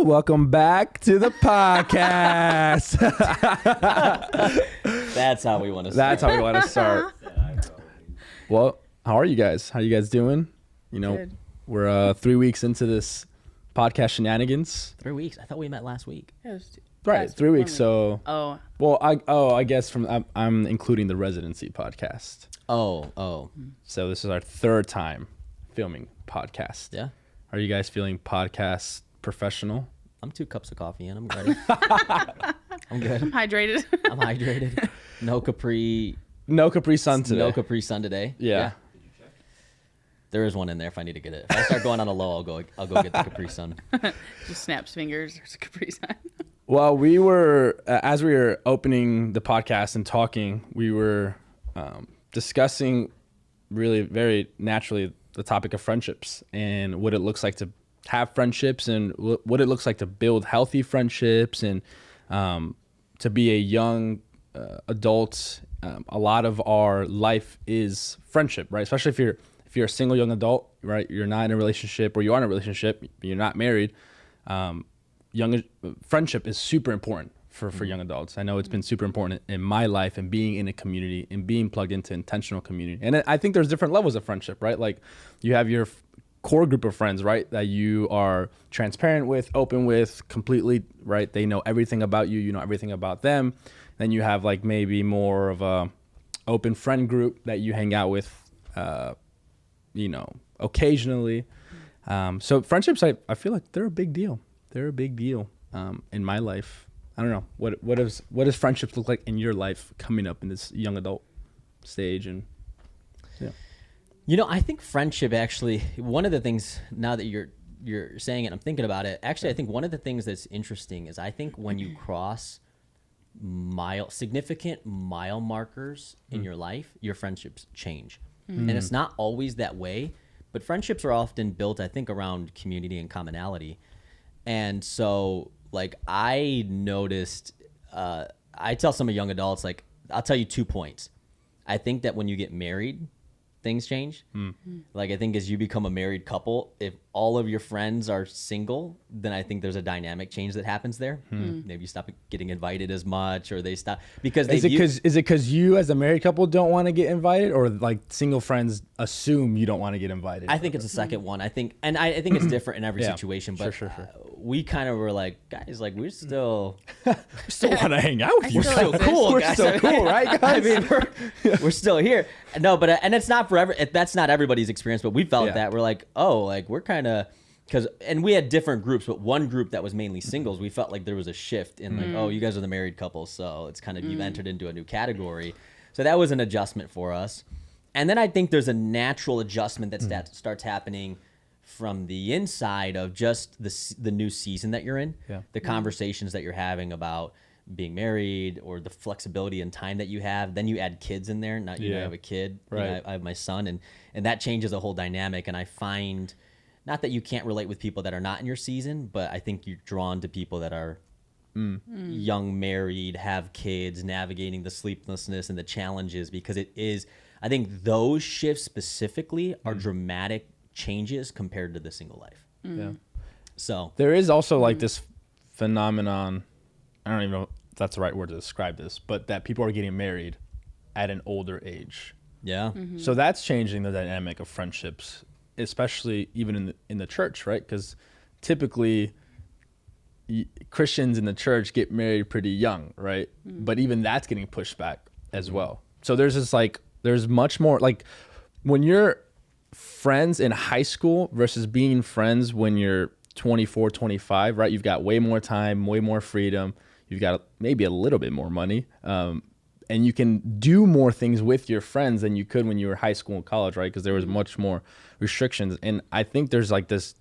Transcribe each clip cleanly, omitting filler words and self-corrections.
Welcome back to the podcast. That's how we want to start. That's how we want to start. Well, how are you guys? How you guys doing? You know, Good. we're 3 weeks into this podcast shenanigans. 3 weeks. I thought we met last week. Yeah, it was Right, last 3 week, weeks. So, Oh, well, I guess I'm including the residency podcast. Oh. So this is our third time filming podcast. Yeah. Are you guys feeling podcast professional? I'm 2 cups of coffee in. I'm ready. I'm good. I'm hydrated. I'm hydrated. No Capri. No Capri Sun today. No Capri Sun today. Yeah. There is one in there if I need to get it. If I start going on a low, I'll go get the Capri Sun. Just snaps fingers. There's a Capri Sun. Well, we were, as we were opening the podcast and talking, we were discussing really very naturally the topic of friendships and what it looks like to have friendships and what it looks like to build healthy friendships and to be a young adult. A lot of our life is friendship, right? Especially if you're a single young adult, right? You're not in a relationship, or you are in a relationship, you're not married. Friendship is super important for young adults. I know it's been super important in my life and being in a community and being plugged into intentional community. And I think there's different levels of friendship, right? Like you have your core group of friends, right? That you are transparent with, open with, completely, right? They know everything about you. You know everything about them. Then you have like maybe more of a open friend group that you hang out with, occasionally. So friendships, I feel like they're a big deal. They're a big deal in my life. I don't know. What does friendships look like in your life coming up in this young adult stage? And yeah. I think friendship actually, one of the things, now that you're saying it, I'm thinking about it. Actually, I think one of the things that's interesting is I think when you cross significant mile markers in your life, your friendships change. And it's not always that way, but friendships are often built, I think, around community and commonality. And so, like, I noticed, I tell some of young adults, like, I'll tell you 2 points. I think that when you get married, things change. Like, I think as you become a married couple, if all of your friends are single, then I think there's a dynamic change that happens there. Maybe you stop getting invited as much, or they stop because is it because you as a married couple don't want to get invited, or like single friends assume you don't want to get invited? I think it's a second one. I think it's different in every Yeah, situation. But sure. We kind of were like, guys, like we're still want to hang out with you. We're still cool. We're guys. still cool, right, guys? I mean, we're still here. No, but and it's not forever. That's not everybody's experience, but we felt Yeah. that we're like, oh, like we're kind of and we had different groups, but one group that was mainly singles, we felt like there was a shift in like, oh, you guys are the married couple, so it's kind of you've entered into a new category. So that was an adjustment for us. And then I think there's a natural adjustment that starts happening from the inside of just the new season that you're in, the conversations that you're having about being married or the flexibility and time that you have. Then you add kids in there. Now you have a kid, right? I have my son, and that changes the whole dynamic. And I find, not that you can't relate with people that are not in your season, but I think you're drawn to people that are young, married, have kids, navigating the sleeplessness and the challenges, because it is, I think those shifts specifically are dramatic changes compared to the single life. Yeah. So There is also like this phenomenon, I don't even know if that's the right word to describe this, but that people are getting married at an older age. yeah, So that's changing the dynamic of friendships, especially even in the church, right? Because typically Christians in the church get married pretty young, right? But even that's getting pushed back as well. So there's this like, there's much more like when you're friends in high school versus being friends when you're 24, 25, right? You've got way more time, way more freedom. You've got maybe a little bit more money. And you can do more things with your friends than you could when you were high school and college, right? Because there was much more restrictions. And I think there's like this,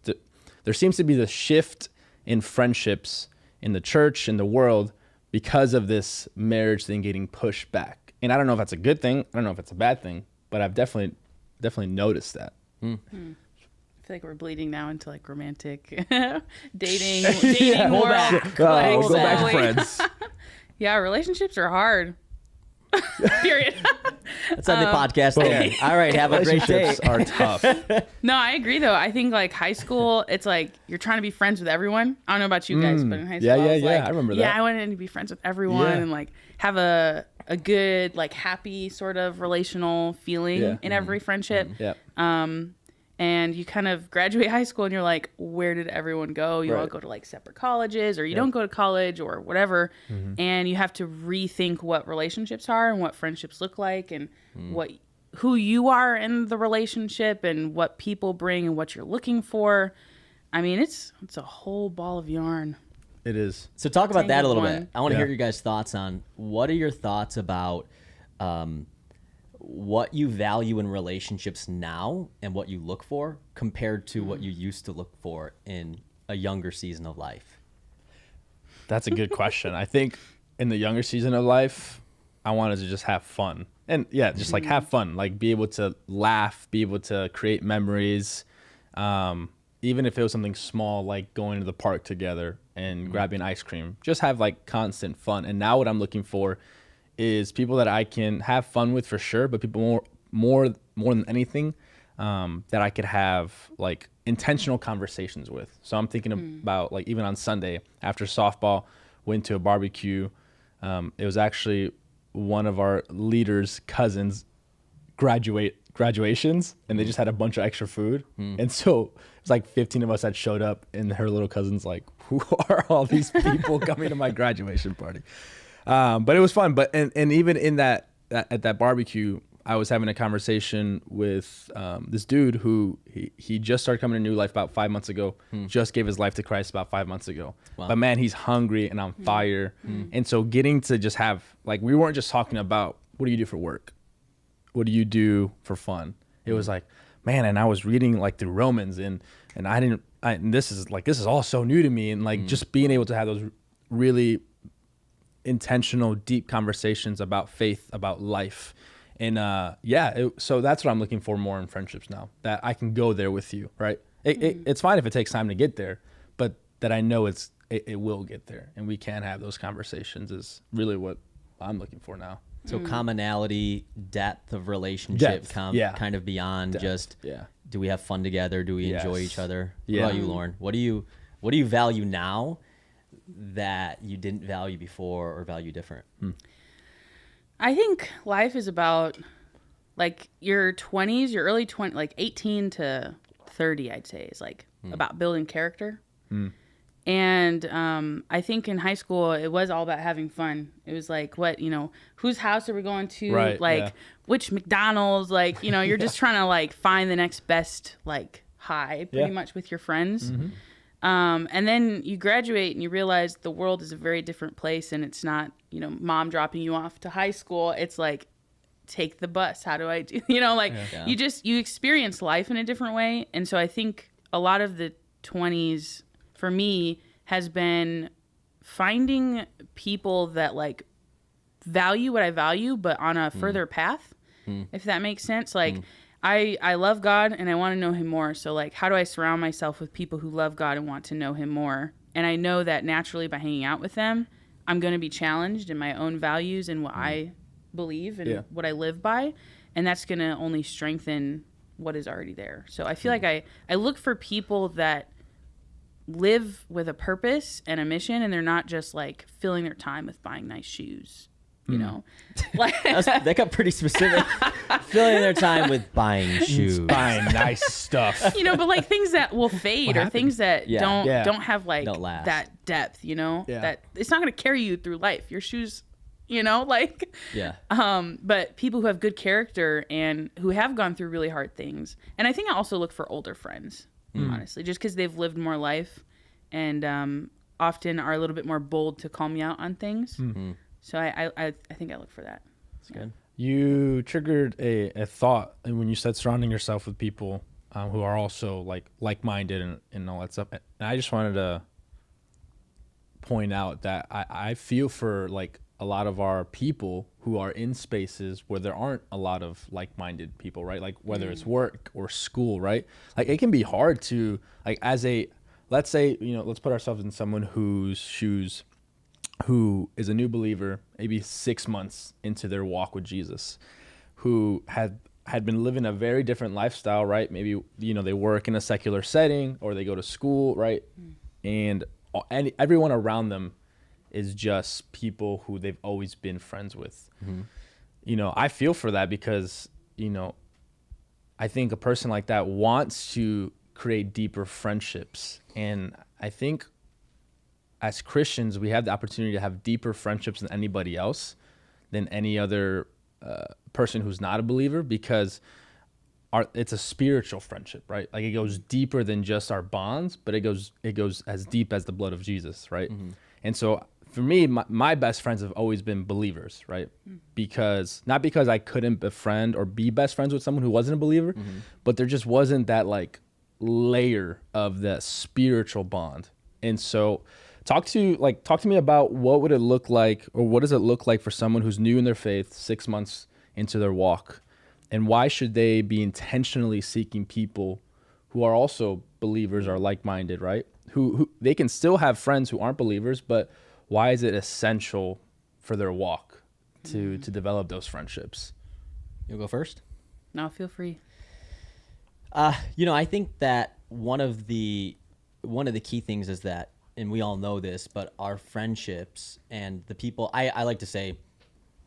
there seems to be the shift in friendships in the church, in the world, because of this marriage thing getting pushed back. And I don't know if that's a good thing. I don't know if it's a bad thing, but I've definitely noticed that. I feel like we're bleeding now into like romantic dating more. back. Go back to slowly. friends. Yeah, relationships are hard. Period. Let's end the podcast there. All right, have a great day. Relationships are tough. No, I agree though. I think like high school, it's like you're trying to be friends with everyone. I don't know about you guys, but in high school, Yeah, I was yeah, like, I remember yeah, that. I wanted to be friends with everyone Yeah. and like have a good, like happy sort of relational feeling Yeah. in every friendship. Yeah. And you kind of graduate high school and you're like, where did everyone go? You all Right. go to like separate colleges or you don't go to college or whatever. And you have to rethink what relationships are and what friendships look like and who you are in the relationship and what people bring and what you're looking for. I mean, it's a whole ball of yarn. It is. So talk about that a little Tangled bit. one. I want to Yeah. hear your guys' thoughts on what are your thoughts about what you value in relationships now and what you look for compared to what you used to look for in a younger season of life. That's a good question. I think in the younger season of life, I wanted to just have fun. And yeah, just like have fun, like be able to laugh, be able to create memories. Even if it was something small, like going to the park together and grabbing ice cream, just have like constant fun. And now what I'm looking for is people that I can have fun with for sure, but people more than anything, that I could have like intentional conversations with. So I'm thinking about like even on Sunday after softball, went to a barbecue. It was actually one of our leaders' cousins' graduations, and they just had a bunch of extra food. And so it's like 15 of us that showed up, and her little cousin's like, who are all these people coming to my graduation party? But it was fun. But and even in that at that barbecue, I was having a conversation with this dude who he just started coming to New Life about 5 months ago. Just gave his life to Christ about 5 months ago. Wow. But man, he's hungry and on fire. And so getting to just have like, we weren't just talking about what do you do for work, what do you do for fun. It was like, man, and I was reading like through Romans and and this is all so new to me, and like just being able to have those really intentional, deep conversations about faith, about life. And so that's what I'm looking for more in friendships now, that I can go there with you, right? It's fine if it takes time to get there, but that I know it will get there, and we can have those conversations is really what I'm looking for now. So commonality, depth of relationship, Depth, yeah. kind of beyond Depth, just yeah. do we have fun together? Do we enjoy Yes. each other? Yeah. What about you, Lauren? What do you value now that you didn't value before or value different? I think life is about like your 20s, your early 20s, like 18 to 30, I'd say, is like about building character. And I think in high school, it was all about having fun. It was like, whose house are we going to? Right, like, yeah. which McDonald's? Like, you're just trying to like find the next best like high pretty Yeah. much with your friends. And then you graduate and you realize the world is a very different place, and it's not, mom dropping you off to high school. It's like, take the bus. How do I do, Yeah. you experience life in a different way. And so I think a lot of the 20s for me has been finding people that like value what I value, but on a further path, if that makes sense. Like, I love God and I want to know him more. So like, how do I surround myself with people who love God and want to know him more? And I know that naturally by hanging out with them, I'm going to be challenged in my own values and what I believe and what I live by. And that's going to only strengthen what is already there. So I feel like I look for people that live with a purpose and a mission, and they're not just like filling their time with buying nice shoes. Like That got pretty specific. Filling their time with buying shoes. Buying nice stuff. but like things that will fade or things that Yeah. don't have like Don't last. that depth, Yeah. that it's not going to carry you through life. Your shoes, like, Yeah. but people who have good character and who have gone through really hard things. And I think I also look for older friends, honestly, just because they've lived more life and often are a little bit more bold to call me out on things. So I think I look for that. That's good. You triggered a thought when you said surrounding yourself with people who are also like-minded and all that stuff. And I just wanted to point out that I feel for like a lot of our people who are in spaces where there aren't a lot of like-minded people, right? Like whether it's work or school, right? Like it can be hard to like let's say, let's put ourselves in someone whose shoes, who is a new believer, maybe 6 months into their walk with Jesus, who had been living a very different lifestyle, right? Maybe, they work in a secular setting or they go to school, right? And everyone around them is just people who they've always been friends with. I feel for that because, I think a person like that wants to create deeper friendships. And I think as Christians, we have the opportunity to have deeper friendships than anybody else, than any other person who's not a believer, because it's a spiritual friendship, right? Like it goes deeper than just our bonds, but it goes as deep as the blood of Jesus, right? And so for me, my best friends have always been believers, right? Not because I couldn't befriend or be best friends with someone who wasn't a believer, but there just wasn't that like layer of the spiritual bond. And so talk to me about what would it look like, or what does it look like for someone who's new in their faith, 6 months into their walk, and why should they be intentionally seeking people who are also believers or like-minded, right? Who they can still have friends who aren't believers, but why is it essential for their walk to develop those friendships? You'll go first? No, feel free. I think that one of the key things is that, and we all know this, but our friendships and the people, I like to say,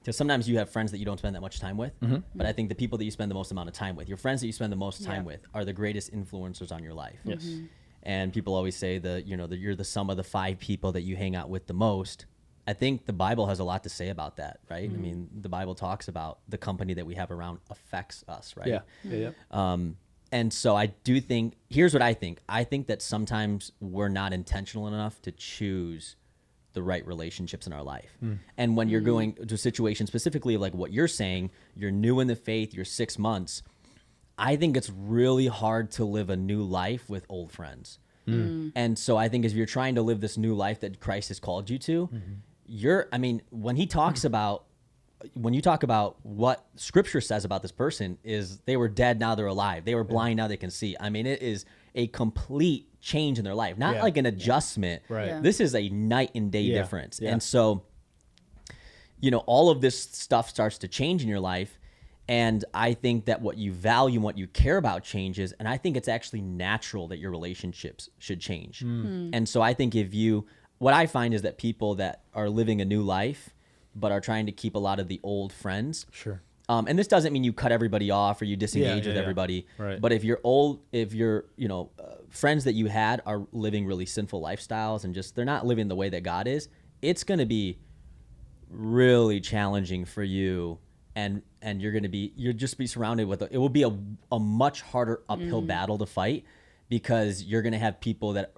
because sometimes you have friends that you don't spend that much time with, but I think the people that you spend the most amount of time with, your friends that you spend the most time with, are the greatest influencers on your life. Yes. And people always say that you're the sum of the 5 people that you hang out with the most. I think the Bible has a lot to say about that, right? I mean, the Bible talks about the company that we have around affects us, right? Yeah. And so I do think, here's what I think. I think that sometimes we're not intentional enough to choose the right relationships in our life. And when you're going to a situation specifically like what you're saying, you're new in the faith, you're 6 months, I think it's really hard to live a new life with old friends. And so I think if you're trying to live this new life that Christ has called you to, when you talk about what Scripture says about this person is they were dead, now they're alive. They were blind, now they can see. I mean, it is a complete change in their life, not like an adjustment. Right. Yeah. This is a night and day difference. Yeah. And so, all of this stuff starts to change in your life. And I think that what you value and what you care about changes. And I think it's actually natural that your relationships should change. And so I think what I find is that people that are living a new life, but are trying to keep a lot of the old friends. Sure. And this doesn't mean you cut everybody off or you disengage with everybody. Right. But if your friends that you had are living really sinful lifestyles and just they're not living the way that God is, it's going to be really challenging for you, and you'll just be surrounded with it will be a much harder uphill battle to fight, because you're going to have people that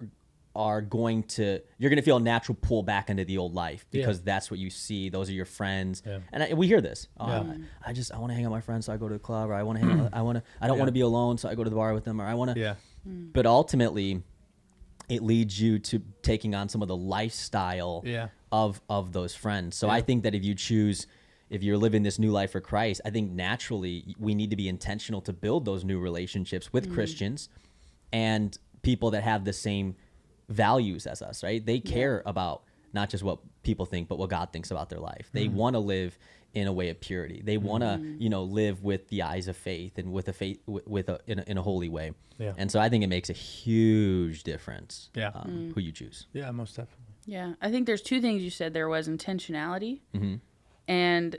you're going to feel a natural pull back into the old life, because that's what you see. Those are your friends. Yeah. And we hear this. I want to hang out with my friends, so I go to the club, or I want to hang out. I don't want to be alone, so I go to the bar with them, or I want to. Yeah. But ultimately, it leads you to taking on some of the lifestyle of those friends. So I think that if you're living this new life for Christ, I think naturally we need to be intentional to build those new relationships with Christians and people that have the same values as us, right? They care about not just what people think, but what God thinks about their life. They want to live in a way of purity. They want to, live with the eyes of faith and with in a holy way. Yeah. And so I think it makes a huge difference who you choose. Yeah, most definitely. Yeah, I think there's 2 things you said. There was intentionality, and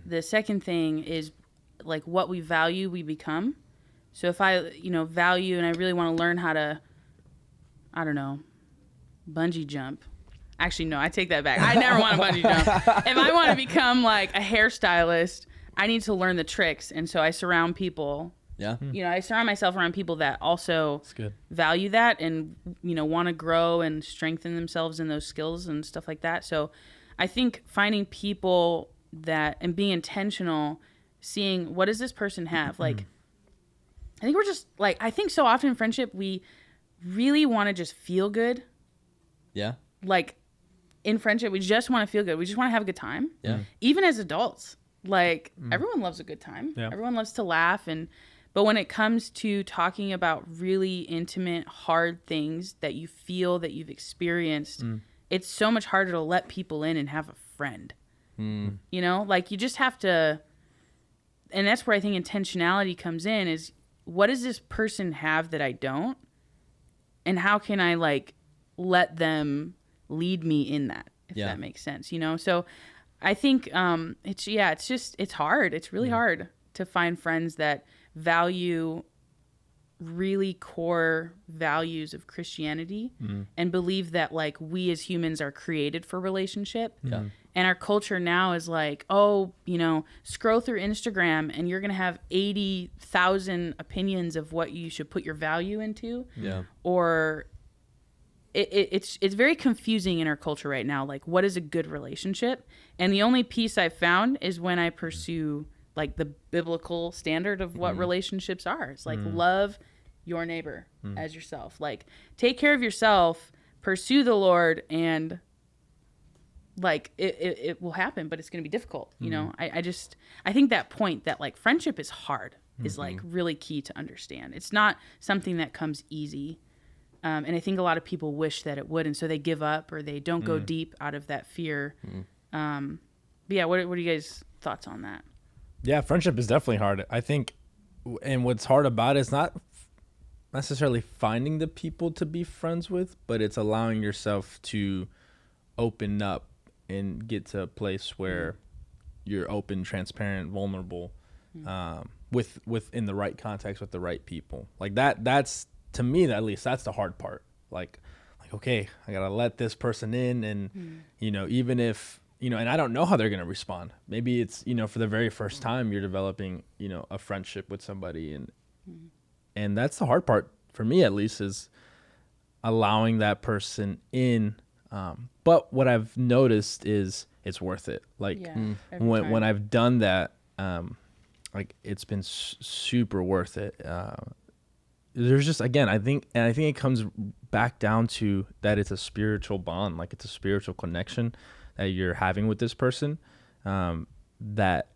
the second thing is like what we value, we become. So if I, value and I really want to learn how to, I don't know, bungee jump. Actually, no, I take that back. I never want to bungee jump. If I want to become like a hairstylist, I need to learn the tricks. And so I surround people. Yeah. I surround myself around people that also value that and, want to grow and strengthen themselves in those skills and stuff like that. So I think finding people and being intentional, seeing what does this person have? Like, I think we're just like, I think so often in friendship, we really want to just feel good. Yeah. Like in friendship, we just want to feel good. We just want to have a good time. Yeah. Even as adults, like everyone loves a good time. Yeah. Everyone loves to laugh. But when it comes to talking about really intimate, hard things that you feel that you've experienced, it's so much harder to let people in and have a friend. Like you just have to and that's where I think intentionality comes in, is what does this person have that I don't? And how can I like let them lead me in that, if that makes sense, you know? So I think it's hard. It's really hard to find friends that value really core values of Christianity and believe that like we as humans are created for relationship. Yeah. And our culture now is like, oh, you know, scroll through Instagram and you're going to have 80,000 opinions of what you should put your value into. Yeah. Or it's very confusing in our culture right now. Like, what is a good relationship? And the only piece I've found is when I pursue like the biblical standard of what relationships are. It's like love your neighbor as yourself. Like, take care of yourself, pursue the Lord, and like it will happen, but it's going to be difficult. You know, I think that point that like friendship is hard is like really key to understand. It's not something that comes easy. And I think a lot of people wish that it would. And so they give up or they don't go deep out of that fear. But yeah, what are you guys' thoughts on that? Yeah, friendship is definitely hard. I think, and what's hard about it is not necessarily finding the people to be friends with, but it's allowing yourself to open up and get to a place where you're open, transparent, vulnerable, within the right context with the right people. Like that's, to me, at least, that's the hard part. Like, okay, I gotta let this person in, and you know, even if, you know, and I don't know how they're gonna respond. Maybe it's, you know, for the very first time you're developing, you know, a friendship with somebody, and that's the hard part for me, at least, is allowing that person in. But what I've noticed is it's worth it. Like when I've done that, like it's been super worth it. There's just, again, I think it comes back down to that it's a spiritual bond, like it's a spiritual connection that you're having with this person, that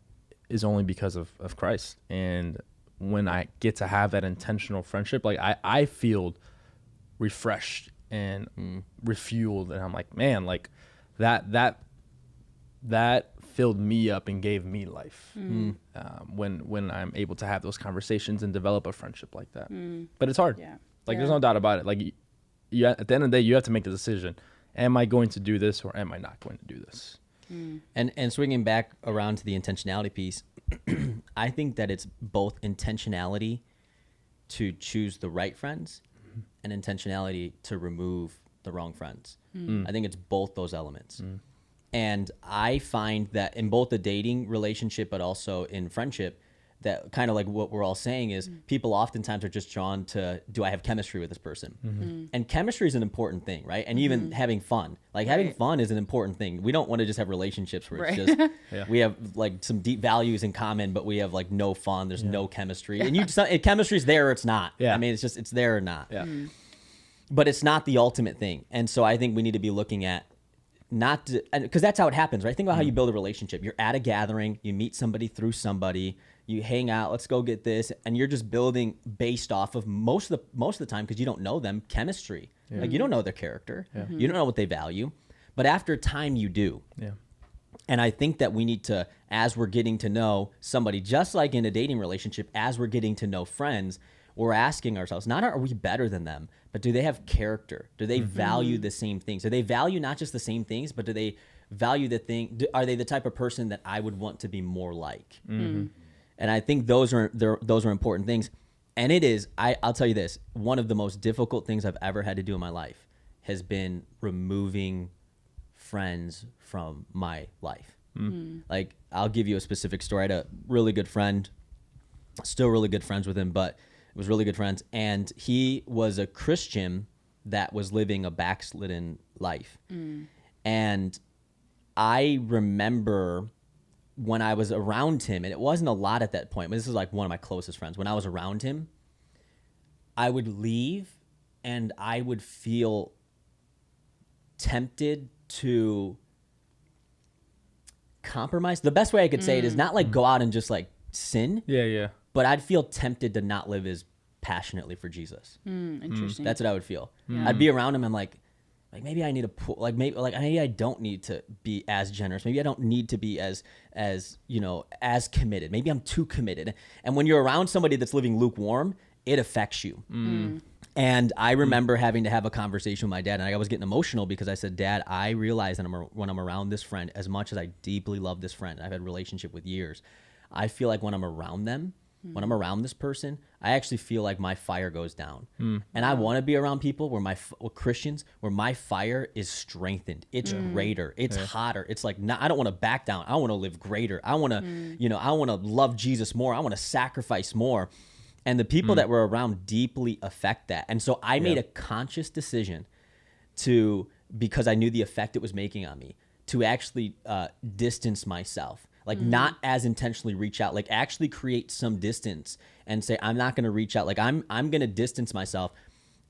is only because of Christ. And when I get to have that intentional friendship, like I feel refreshed and refueled, and I'm like, man, like that filled me up and gave me life. When I'm able to have those conversations and develop a friendship like that. But it's hard. There's no doubt about it. Like you at the end of the day, you have to make the decision: am I going to do this or am I not going to do this? And swinging back around to the intentionality piece, I think that it's both intentionality to choose the right friends and intentionality to remove the wrong friends. I think it's both those elements. And I find that in both the dating relationship, but also in friendship, that kind of like what we're all saying is people oftentimes are just drawn to, do I have chemistry with this person? And chemistry is an important thing, right? And even having fun. Like having fun is an important thing. We don't want to just have relationships where it's just, we have like some deep values in common, but we have like no fun. There's no chemistry. And chemistry's there or it's not. I mean, it's just, it's there or not. But it's not the ultimate thing. And so I think we need to be looking at because that's how it happens, right? Think about how you build a relationship. You're at a gathering, you meet somebody through somebody, you hang out, let's go get this, and you're just building based off of most of the time, because you don't know them, chemistry. Like you don't know their character, you don't know what they value, but after time you do. And I think that we need to, as we're getting to know somebody, just like in a dating relationship, as we're getting to know friends, we're asking ourselves, not are we better than them, but do they have character? Do they value the same things? Do they value not just the same things, but do they value the thing? Are they the type of person that I would want to be more like? And I think those are important things. And it is, I'll tell you this, one of the most difficult things I've ever had to do in my life has been removing friends from my life. Like, I'll give you a specific story. I had a really good friend, still really good friends with him, but was really good friends, and he was a Christian that was living a backslidden life. And I remember when I was around him, and it wasn't a lot at that point, but this is like one of my closest friends. When I was around him, I would leave and I would feel tempted to compromise. The best way I could say it is not like go out and just like sin. But I'd feel tempted to not live as passionately for Jesus. Interesting. That's what I would feel. I'd be around him. I'm like, like maybe I need to pull, like maybe I don't need to be as generous. Maybe I don't need to be as as committed. Maybe I'm too committed. And when you're around somebody that's living lukewarm, it affects you. And I remember having to have a conversation with my dad, and I was getting emotional because I said, Dad, I realize that when I'm around this friend, as much as I deeply love this friend, I've had a relationship with years, I feel like when I'm around them, when I'm around this person, I actually feel like my fire goes down. And I want to be around people Christians, where my fire is strengthened. It's greater. It's hotter. It's like, I don't want to back down. I want to live greater. I want to, I want to love Jesus more. I want to sacrifice more. And the people that were around deeply affect that. And so I made a conscious decision because I knew the effect it was making on me, to actually distance myself. Like not as intentionally reach out, like actually create some distance and say, I'm not going to reach out. Like I'm going to distance myself.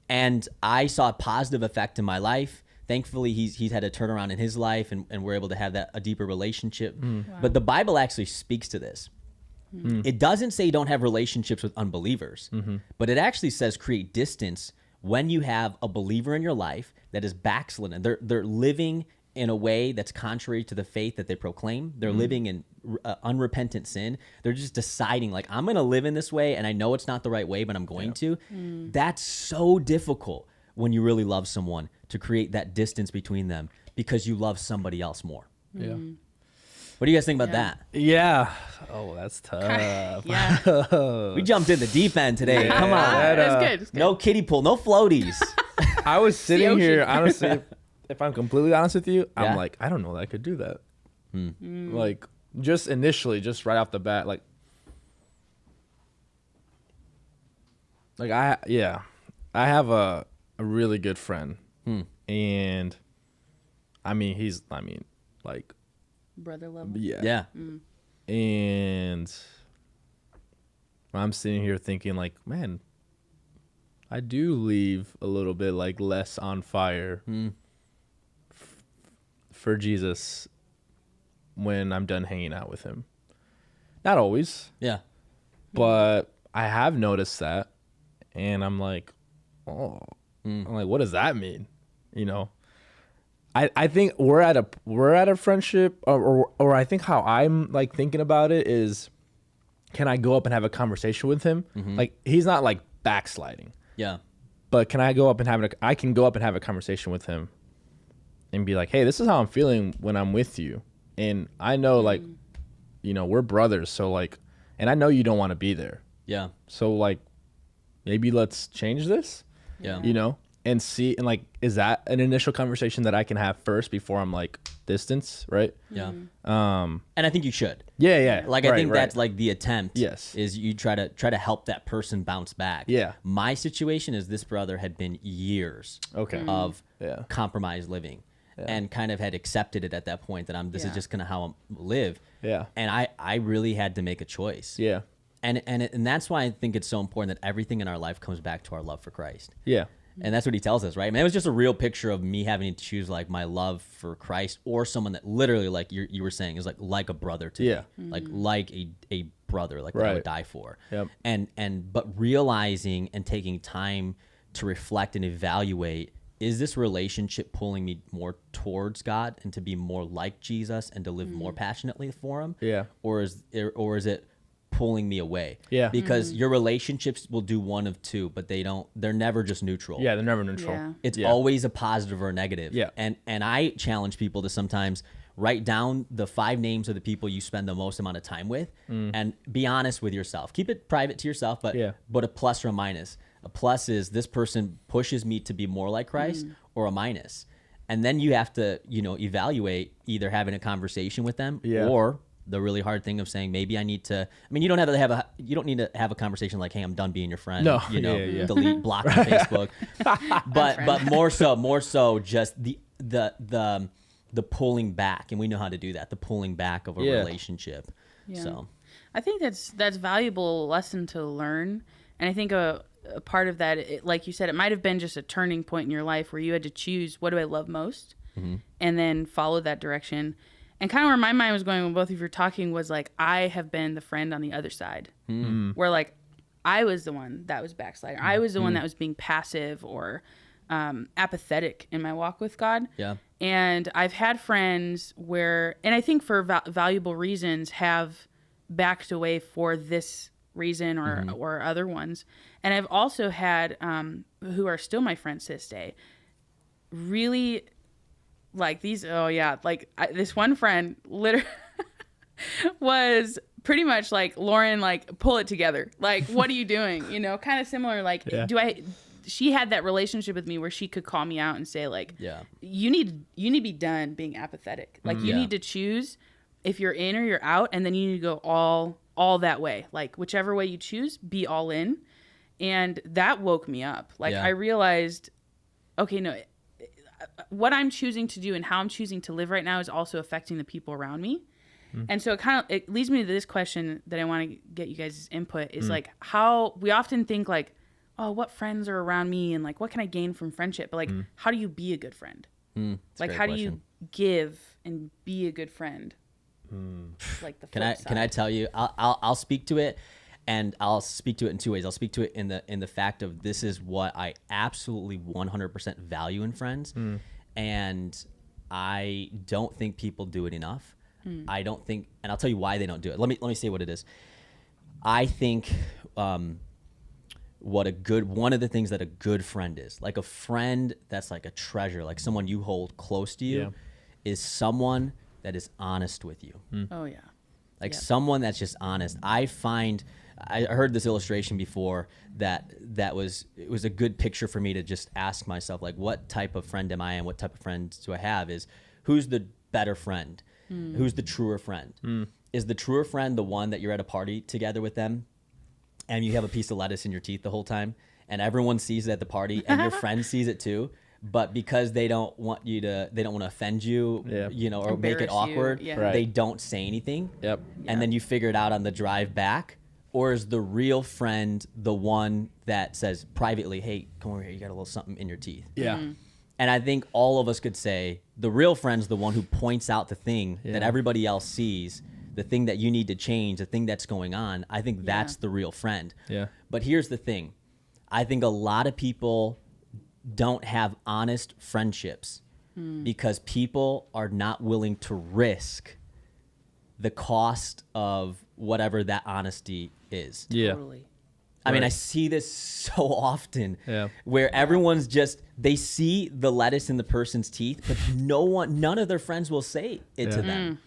And I saw a positive effect in my life. Thankfully, he's had a turnaround in his life, and we're able to have a deeper relationship. Wow. But the Bible actually speaks to this. It doesn't say don't have relationships with unbelievers, but it actually says create distance when you have a believer in your life that is backslidden. They're living in a way that's contrary to the faith that they proclaim. They're living in unrepentant sin. They're just deciding, like, I'm going to live in this way, and I know it's not the right way, but I'm going to. That's so difficult when you really love someone, to create that distance between them because you love somebody else more. Yeah. What do you guys think about that? Yeah. Oh, that's tough. Yeah. We jumped in the deep end today. Come on. That's good. It's good. No kiddie pool, no floaties. I was sitting ocean. here, honestly, if I'm completely honest with you, Yeah. I'm like, I don't know that I could do that. Like, just initially, just right off the bat, like I have a really good friend. And like, Brother level. yeah. And I'm sitting here thinking, like, man, I do leave a little bit like less on fire for Jesus when I'm done hanging out with him. Not always, Yeah. but I have noticed that, and I'm like, I'm like, what does that mean? I think we're at a friendship, or I think how I'm like thinking about it is, can I go up and have a conversation with him? Like, he's not like backsliding. Yeah. But can I go up and I can go up and have a conversation with him and be like, hey, this is how I'm feeling when I'm with you. And I know, like, we're brothers. So, like, and I know you don't want to be there. Yeah. So, like, maybe let's change this, Yeah. and see. And, like, is that an initial conversation that I can have first before I'm, like, distance, right? Yeah. And I think you should. Yeah. Like, I think that's like the attempt. Yes. Is you try to help that person bounce back. Yeah. My situation is this brother had been years of compromised living, and kind of had accepted it at that point that this is just kind of how I live. Yeah. And I really had to make a choice. Yeah. And that's why I think it's so important that everything in our life comes back to our love for Christ. Yeah. And that's what he tells us, right? I mean, it was just a real picture of me having to choose, like, my love for Christ or someone that literally, like you were saying, is like a brother to Yeah. me, like a brother, like that I would die for. Yep. But realizing and taking time to reflect and evaluate, is this relationship pulling me more towards God and to be more like Jesus and to live more passionately for Him? Yeah. Or is it pulling me away? Yeah. Because your relationships will do one of two, but they're never just neutral. Yeah, they're never neutral. Yeah. It's always a positive or a negative. Yeah. And I challenge people to sometimes write down the 5 names of the people you spend the most amount of time with, and be honest with yourself. Keep it private to yourself, but a plus or a minus. A plus is, this person pushes me to be more like Christ, or a minus. And then you have to, evaluate either having a conversation with them or the really hard thing of saying, maybe I need to, I mean, you don't need to have a conversation like, hey, I'm done being your friend. No. Delete, block on Facebook. but more so just the pulling back. And we know how to do that. The pulling back of a relationship. Yeah. So I think that's valuable lesson to learn. And I think a part of that, like you said, it might have been just a turning point in your life where you had to choose, what do I love most? And then follow that direction. And kind of where my mind was going when both of you were talking was, like, I have been the friend on the other side, where, like, I was the one that was backsliding. I was the one that was being passive or apathetic in my walk with God. Yeah. And I've had friends where, and I think for valuable reasons, have backed away for this reason or other ones. And I've also had, who are still my friends to this day, really like these, this one friend literally was pretty much like, Lauren, like, pull it together. Like, what are you doing? You know, kind of similar. Like, she had that relationship with me where she could call me out and say, like, you need to be done being apathetic. Like, you need to choose if you're in or you're out, and then you need to go all that way. Like, whichever way you choose, be all in. And that woke me up. Like, I realized, okay, no, what I'm choosing to do and how I'm choosing to live right now is also affecting the people around me. And so it leads me to this question that I want to get you guys' input is like, how we often think like, oh, what friends are around me and like, what can I gain from friendship? But like, how do you be a good friend? Like, how do you give and be a good friend? Like the flip side. Can I tell you? I'll speak to it, and I'll speak to it in two ways. I'll speak to it in the fact of this is what I absolutely 100% value in friends, and I don't think people do it enough. I don't think, and I'll tell you why they don't do it. Let me say what it is. I think one of the things that a good friend is, like a friend that's like a treasure, like someone you hold close to you, is someone that is honest with you. Oh yeah. Like someone that's just honest. I heard this illustration before it was a good picture for me to just ask myself, like, what type of friend am I and what type of friends do I have? Is who's the better friend? Who's the truer friend? Is the truer friend the one that you're at a party together with them and you have a piece of lettuce in your teeth the whole time and everyone sees it at the party and your friend sees it too, but because they don't want to offend you, you know, or make it awkward, they don't say anything. And then you figure it out on the drive back? Or is the real friend the one that says privately, hey, come over here, you got a little something in your teeth? And I think all of us could say the real friend's the one who points out the thing that everybody else sees, the thing that you need to change, the thing that's going on. I think that's the real friend. But here's the thing. I think a lot of people don't have honest friendships because people are not willing to risk the cost of whatever that honesty is. Totally. I mean, I see this so often where everyone's just, they see the lettuce in the person's teeth, but none of their friends will say it to them.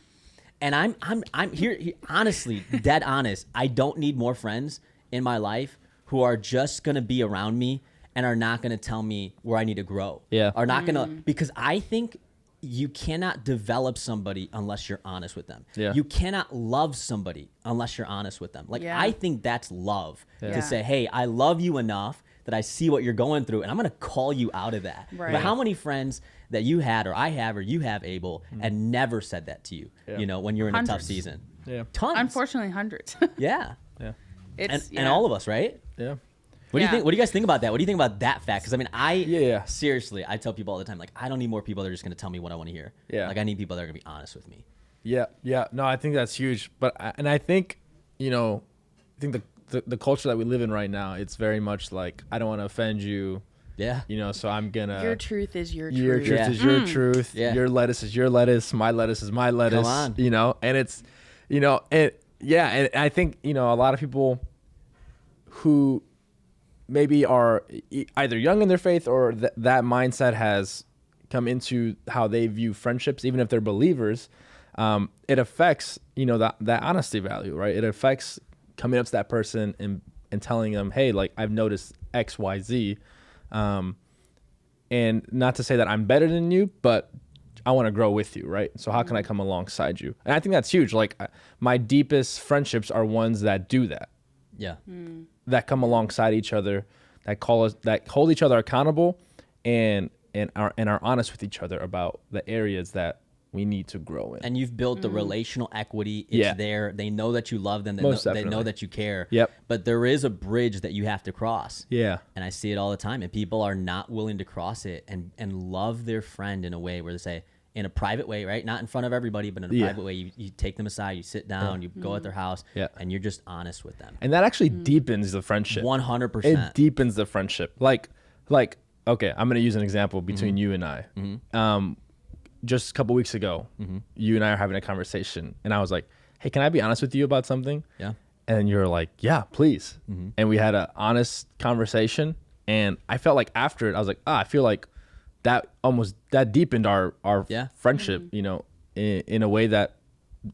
And I'm here, honestly, dead honest. I don't need more friends in my life who are just going to be around me and are not going to tell me where I need to grow. Are not going to, because I think you cannot develop somebody unless you're honest with them. You cannot love somebody unless you're honest with them. Like, I think that's love to say, hey, I love you enough that I see what you're going through and I'm going to call you out of that. But how many friends that you had or I have or you have, Abel, and never said that to you, you know, when you're in a tough season? Tons. Unfortunately, hundreds. And all of us, right? What do you think? What do you guys think about that? What do you think about that fact? Because I mean, seriously, I tell people all the time, like, I don't need more people that are just going to tell me what I want to hear. Like, I need people that are going to be honest with me. No, I think that's huge. But I think, you know, I think the culture that we live in right now, it's very much like, I don't want to offend you. You know, so I'm gonna. Your truth is your truth. Your truth is your truth. Your lettuce is your lettuce. My lettuce is my lettuce. Come on. You know, and it's, you know, and I think, you know, a lot of people who maybe are either young in their faith or that mindset has come into how they view friendships, even if they're believers. It affects, you know, that honesty value, right? It affects coming up to that person and telling them, hey, like, I've noticed X, Y, Z. And not to say that I'm better than you, but I want to grow with you, right? So how can I come alongside you? And I think that's huge. Like, my deepest friendships are ones that do that. That come alongside each other, that hold each other accountable, and are honest with each other about the areas that we need to grow in. And you've built the relational equity. It's there. They know that you love them. They know that you care. But there is a bridge that you have to cross. And I see it all the time. And people are not willing to cross it and love their friend in a way where they say, in a private way, right? Not in front of everybody, but in a private way. You take them aside, you sit down, you go at their house, and you're just honest with them. And that actually deepens the friendship. 100%. It deepens the friendship. Like okay, I'm going to use an example between you and I. Just a couple weeks ago, you and I are having a conversation, and I was like, hey, can I be honest with you about something? Yeah. And you're like, yeah, please. And we had an honest conversation, and I felt like after it, I was like, I feel like that deepened our friendship, you know, in a way that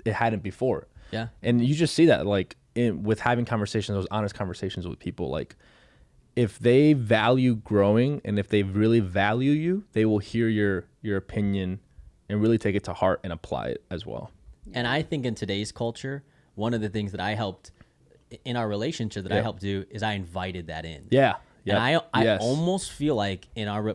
it hadn't before. Yeah. And you just see that like with having conversations, those honest conversations with people, like if they value growing and if they really value you, they will hear your opinion and really take it to heart and apply it as well. And I think in today's culture, one of the things that I helped in our relationship that I helped do is I invited that in. Yeah. And I almost feel like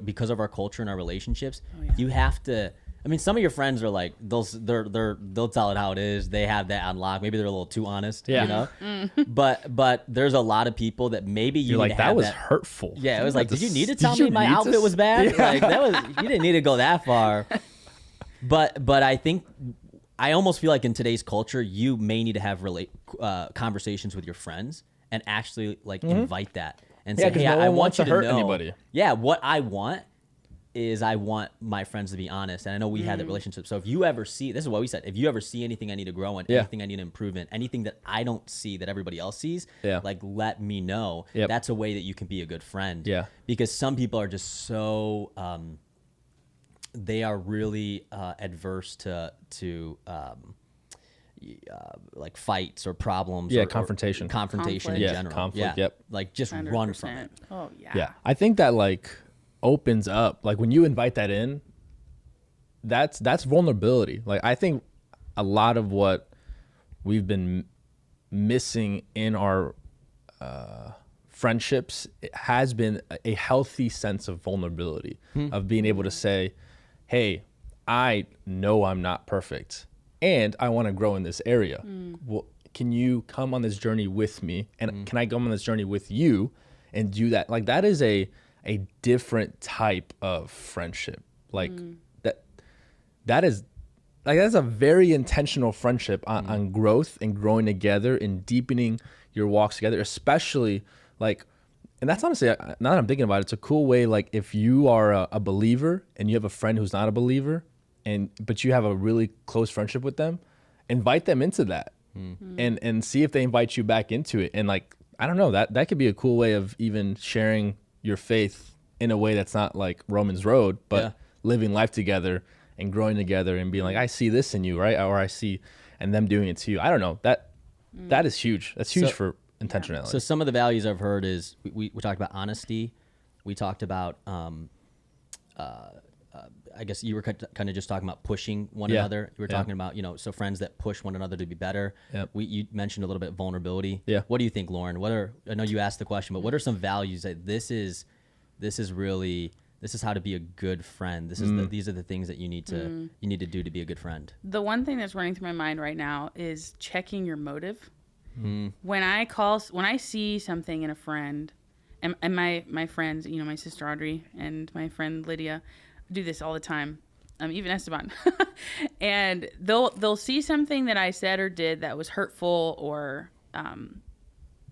because of our culture and our relationships, you have to. I mean, some of your friends are like they'll tell it how it is. They have that on lock. Maybe they're a little too honest, you know. But there's a lot of people that maybe you're like that was hurtful. Yeah, it was like, did you need to tell me my outfit was bad? Yeah. Like that was you didn't need to go that far. But I think I almost feel like in today's culture, you may need to have conversations with your friends and actually like invite that and say, hey, I want you to hurt anybody. Yeah, what I want is I want my friends to be honest. And I know we had that relationship. So if you ever see, this is what we said, if you ever see anything I need to grow in, anything I need to improve in, anything that I don't see that everybody else sees, like let me know. That's a way that you can be a good friend. Yeah. Because some people are just so, they are really adverse to like fights or problems. Yeah, confrontation. Confrontation in general. Conflict, Like just 100%. Run from it. Oh, yeah. Yeah. I think that like opens up, like when you invite that in, that's vulnerability. Like I think a lot of what we've been missing in our friendships has been a healthy sense of vulnerability, of being able to say, hey, I know I'm not perfect and I want to grow in this area. Well, can you come on this journey with me? And can I come on this journey with you and do that? Like that is a different type of friendship. Like that's a very intentional friendship on growth and growing together and deepening your walks together, especially like, and that's honestly, now that I'm thinking about it, it's a cool way. Like if you are a believer and you have a friend who's not a believer but you have a really close friendship with them, invite them into that and see if they invite you back into it. And like, I don't know, that could be a cool way of even sharing your faith in a way that's not like Romans Road, but living life together and growing together and being like, I see this in you, right? Or I see, and them doing it to you. I don't know, that is huge. That's huge for intentionality. So some of the values I've heard is we talked about honesty. We talked about, I guess you were kind of just talking about pushing one another. You were talking about, so friends that push one another to be better. Yep. You mentioned a little bit of vulnerability. Yeah. What do you think, Lauren? I know you asked the question, but what are some values that this is how to be a good friend. These are the things that you need to do to be a good friend. The one thing that's running through my mind right now is checking your motive. When I see something in a friend, and my friends, my sister Audrey and my friend Lydia do this all the time, even Esteban, and they'll see something that I said or did that was hurtful or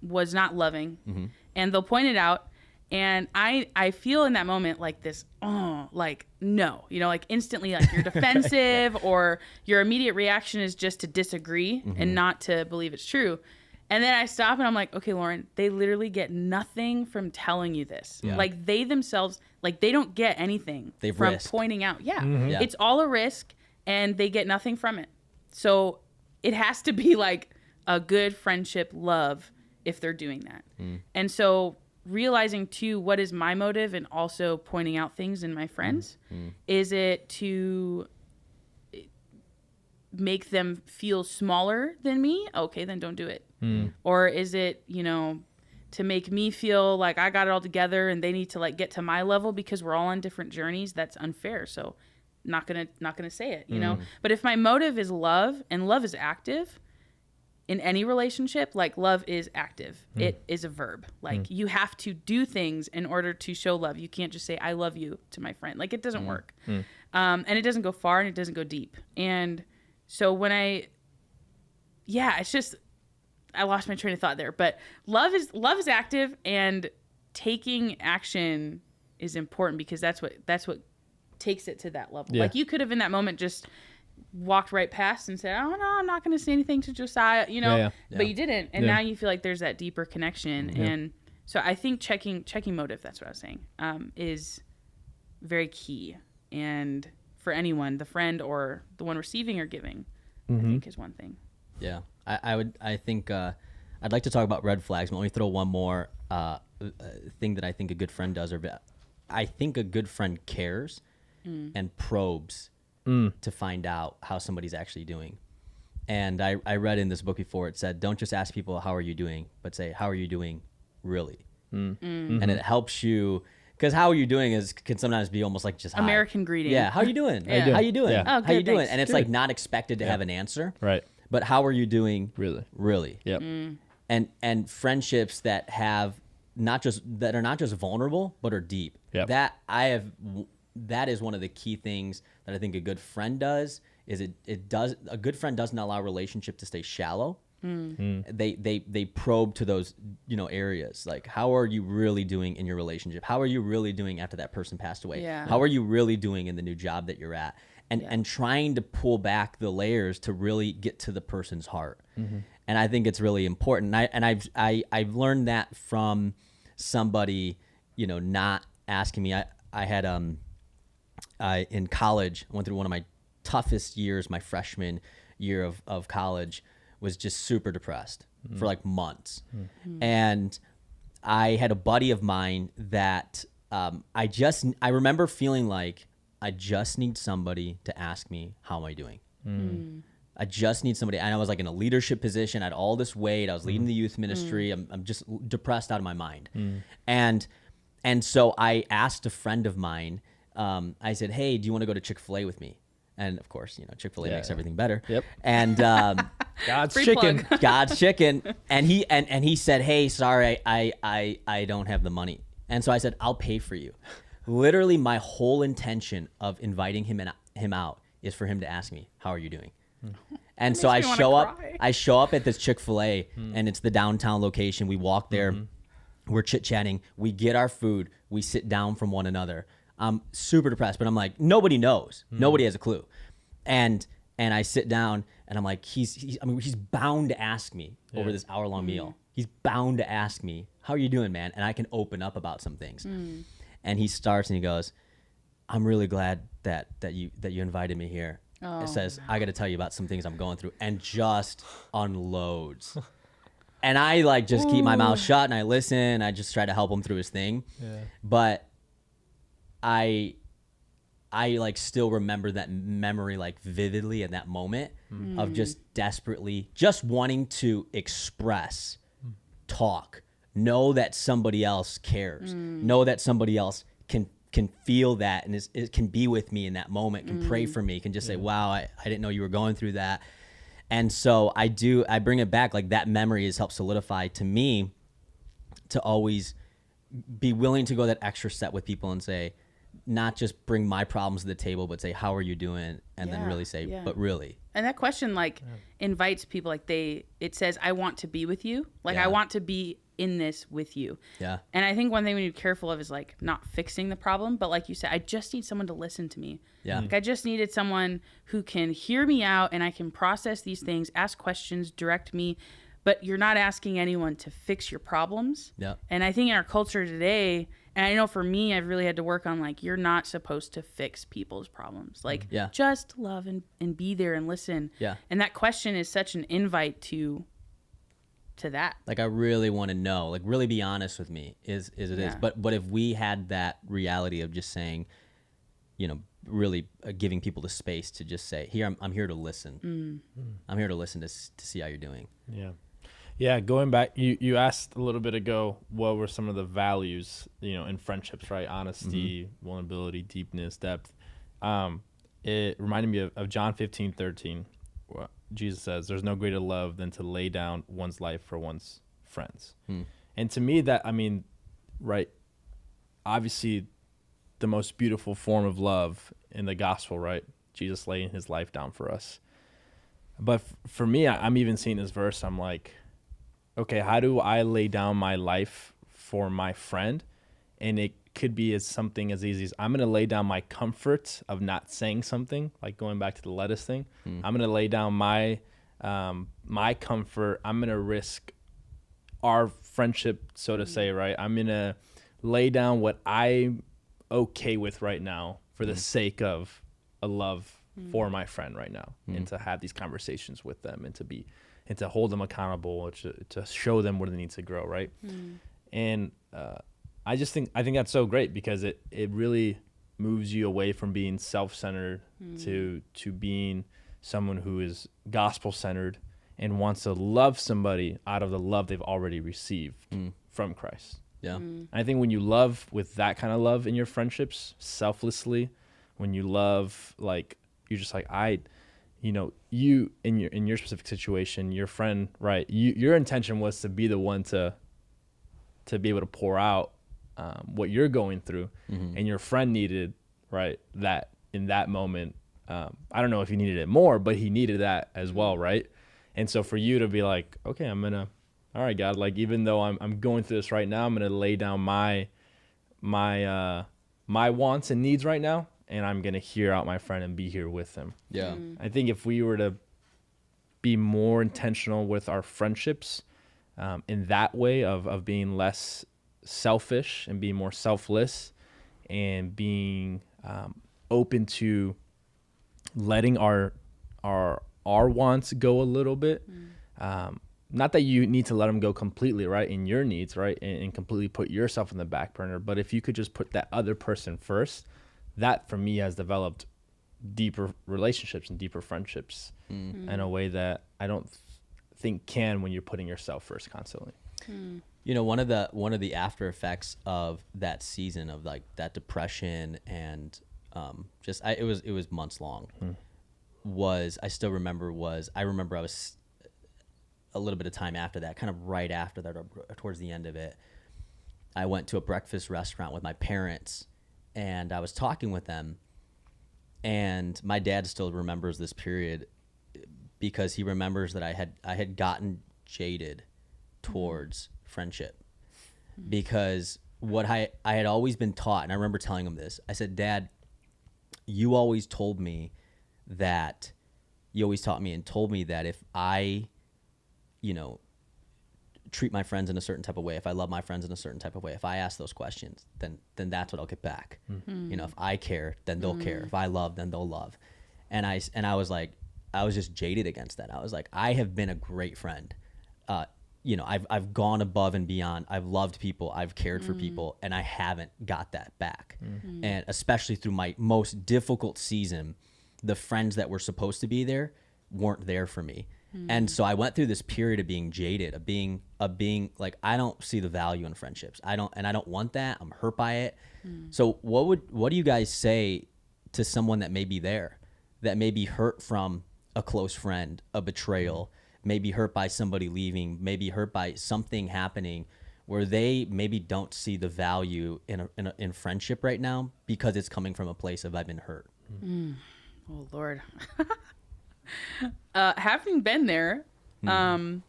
was not loving, and they'll point it out. And I feel in that moment like this, like, no, like instantly, like you're defensive or your immediate reaction is just to disagree and not to believe it's true. And then I stop and I'm like, okay, Lauren, they literally get nothing from telling you this. Yeah. Like they themselves, like they don't get anything from pointing out. Yeah, it's all a risk and they get nothing from it. So it has to be like a good friendship love if they're doing that. And so realizing too, what is my motive and also pointing out things in my friends. Is it to make them feel smaller than me? Okay, then don't do it. Or is it, to make me feel like I got it all together and they need to like get to my level because we're all on different journeys? That's unfair. So not gonna say it, But if my motive is love and love is active, in any relationship, like love is active. It is a verb. Like you have to do things in order to show love. You can't just say, I love you to my friend. Like it doesn't work. And it doesn't go far and it doesn't go deep. And so when it's just, I lost my train of thought there, but love is active, and taking action is important, because that's what takes it to that level. Yeah. Like, you could have in that moment just walked right past and said, oh no, I'm not going to say anything to Josiah, Yeah. but you didn't. And Yeah. now you feel like there's that deeper connection. Yeah. And so I think checking motive, that's what I was saying, is very key. And for anyone, the friend or the one receiving or giving, I think is one thing. Yeah, I think I'd like to talk about red flags. But let me throw one more thing that I think a good friend does. I think a good friend cares and probes to find out how somebody's actually doing. And I read in this book before, it said, don't just ask people, how are you doing? But say, how are you doing really? And it helps you, because how are you doing can sometimes be almost like just hi. American greeting. Yeah, how you doing? Yeah. How you doing? Yeah. Oh, How you good, doing? thanks. And it's Good. like not expected to have an answer. Right. But how are you doing Really. really? Yep. And friendships that are not just vulnerable but are deep. Yep. That is one of the key things that I think a good friend does. Is a good friend doesn't allow a relationship to stay shallow. They probe to those areas, like, how are you really doing in your relationship? How are you really doing after that person passed away? Yeah. How are you really doing in the new job that you're at? And trying to pull back the layers to really get to the person's heart. And I think it's really important. I've learned that from somebody, not asking me. I had in college, I went through one of my toughest years, my freshman year of college, was just super depressed for like months. And I had a buddy of mine that I remember feeling like, I just need somebody to ask me, how am I doing? I just need somebody. And I was like in a leadership position. I had all this weight. I was leading the youth ministry. I'm just depressed out of my mind. And so I asked a friend of mine, I said, hey, do you want to go to Chick-fil-A with me? And of course, Chick-fil-A makes everything better. Yep. And God's Free chicken. plug. God's chicken. And he said, hey, sorry, I don't have the money. And so I said, I'll pay for you. Literally, my whole intention of inviting him out is for him to ask me, how are you doing? And so makes me wanna cry. I show up at this Chick-fil-A, and it's the downtown location. We walk there, we're chit-chatting, we get our food, we sit down from one another. I'm super depressed, but I'm like, nobody knows. Nobody has a clue. And I sit down, and I'm like, he's bound to ask me over this hour-long meal. He's bound to ask me, how are you doing, man? And I can open up about some things. And he starts and he goes, I'm really glad that you invited me here. Oh, it says, I got to tell you about some things I'm going through, and just unloads. And I like just keep my mouth shut and I listen. I just try to help him through his thing. Yeah. But I like still remember that memory like vividly in that moment of just desperately just wanting to express, talk, know that somebody else cares, know that somebody else can feel that and it can be with me in that moment, can pray for me, can just say, wow, I didn't know you were going through that. And so I bring it back, like that memory has helped solidify to me to always be willing to go that extra step with people and say, not just bring my problems to the table, but say, how are you doing? And then really say, but really. And that question invites people, like it says, I want to be with you. Like I want to be in this with you. Yeah. And I think one thing we need to be careful of is like not fixing the problem, but like you said, I just need someone to listen to me. Yeah. Like I just needed someone who can hear me out and I can process these things, ask questions, direct me, but you're not asking anyone to fix your problems. Yeah. And I think in our culture today, and I know for me, I've really had to work on like, you're not supposed to fix people's problems. Like just love and be there and listen. Yeah. And that question is such an invite to that. Like I really want to know, like really be honest with me is. But if we had that reality of just saying, really giving people the space to just say, here, I'm here to listen. I'm here to listen to see how you're doing. Yeah. Yeah. Going back, you asked a little bit ago, what were some of the values, in friendships, right? Honesty, vulnerability, deepness, depth. It reminded me of John 15:13. Jesus says, there's no greater love than to lay down one's life for one's friends. And to me that, right, obviously the most beautiful form of love in the gospel, right? Jesus laying his life down for us. But for me, I'm even seeing this verse, I'm like, okay, how do I lay down my life for my friend and it could be as something as easy as I'm going to lay down my comfort of not saying something, like going back to the lettuce thing. I'm going to lay down my comfort. I'm going to risk our friendship, so to say, right? I'm going to lay down what I'm okay with right now for the sake of a love for my friend right now, and to have these conversations with them, and to hold them accountable, to show them where they need to grow, right? And I think that's so great, because it really moves you away from being self-centered to being someone who is gospel-centered and wants to love somebody out of the love they've already received from Christ. Yeah. I think when you love with that kind of love in your friendships, selflessly, when you love, like, you're just like, you in your specific situation, your friend, right? Your intention was to be the one to be able to pour out what you're going through, and your friend needed, right, that in that moment. I don't know if he needed it more, but he needed that as well, right? And so for you to be like, okay, all right, God, like, even though I'm going through this right now, I'm gonna lay down my wants and needs right now, and I'm gonna hear out my friend and be here with him. Yeah. I think if we were to be more intentional with our friendships, in that way of being less selfish and being more selfless, and being open to letting our wants go a little bit. Not that you need to let them go completely, right, in your needs, right, and completely put yourself in the back burner, but if you could just put that other person first, that for me has developed deeper relationships and deeper friendships in a way that I don't think can when you're putting yourself first constantly. You know, one of the after effects of that season, of like that depression, and it was months long, I remember I was a little bit of time after that, kind of right after that, or towards the end of it, I went to a breakfast restaurant with my parents, and I was talking with them, and my dad still remembers this period, because he remembers that I had gotten jaded towards friendship, because what I had always been taught, and I remember telling him this, I said, Dad, you always taught me that if I, treat my friends in a certain type of way, if I love my friends in a certain type of way, if I ask those questions, then that's what I'll get back. If I care, then they'll care. If I love, then they'll love. And I was like, I was just jaded against that. I was like, I have been a great friend. I've gone above and beyond. I've loved people. I've cared for people, and I haven't got that back. And especially through my most difficult season, the friends that were supposed to be there weren't there for me. And so I went through this period of being jaded, of being like, I don't see the value in friendships. I don't want that. I'm hurt by it. So what do you guys say to someone that may be there, that may be hurt from a close friend, a betrayal, maybe hurt by somebody leaving, maybe hurt by something happening, where they maybe don't see the value in friendship right now, because it's coming from a place of, I've been hurt? Oh, Lord. Having been there, I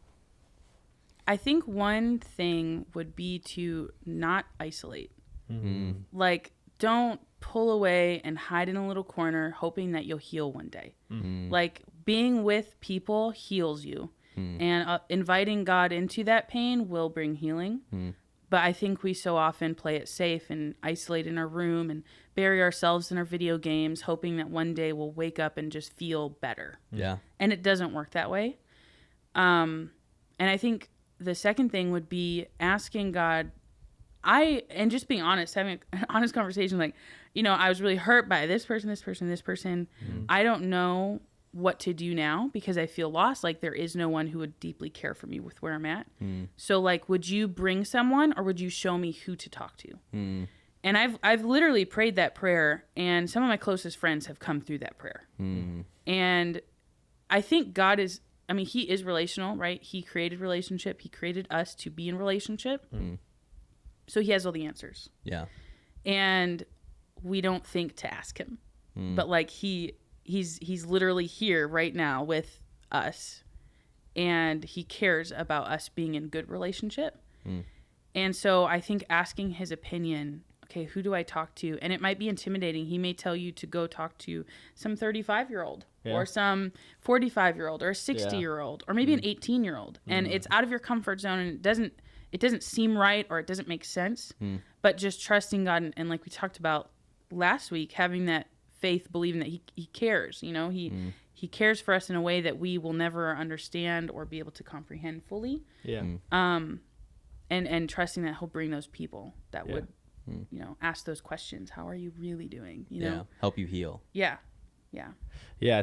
think one thing would be to not isolate. Like, don't pull away and hide in a little corner hoping that you'll heal one day. Like, being with people heals you, and inviting God into that pain will bring healing. But I think we so often play it safe and isolate in our room and bury ourselves in our video games, hoping that one day we'll wake up and just feel better. Yeah. And it doesn't work that way. And I think the second thing would be asking God, and just being honest, having an honest conversation, like, I was really hurt by this person. I don't know what to do now, because I feel lost. Like, there is no one who would deeply care for me with where I'm at. So, like, would you bring someone, or would you show me who to talk to? And I've literally prayed that prayer, and some of my closest friends have come through that prayer. And I think God is, he is relational, right? He created relationship. He created us to be in relationship. So he has all the answers. Yeah. And we don't think to ask him. But like, he's literally here right now with us, and he cares about us being in good relationship. And so I think asking his opinion okay, who do I talk to? And it might be intimidating. He may tell you to go talk to some 35-year-old or some 45-year-old or a 60-year-old or maybe an 18-year-old. And it's out of your comfort zone, and it doesn't seem right, or it doesn't make sense. But just trusting God, and like we talked about last week, having that faith, believing that he cares, you know, he cares for us in a way that we will never understand or be able to comprehend fully. Yeah. And trusting that he'll bring those people that would, you know, ask those questions. How are you really doing? You know, help you heal. Yeah.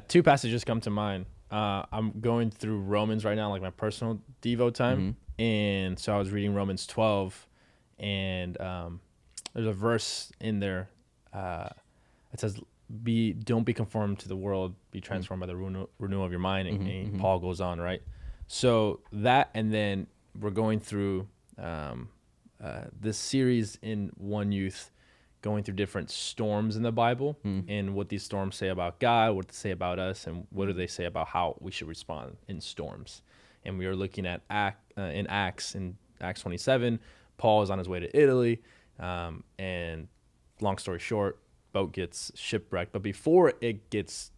Two passages come to mind. I'm going through Romans right now, like my personal Devo time. And so I was reading Romans 12, and there's a verse in there. It says, don't be conformed to the world, be transformed by the renewal of your mind. And Paul goes on, right? So that, and then we're going through this series in One Youth, going through different storms in the Bible and what these storms say about God, what they say about us, and what do they say about how we should respond in storms. And we are looking at in Acts 27, Paul is on his way to Italy, and long story short, boat gets shipwrecked. But before it gets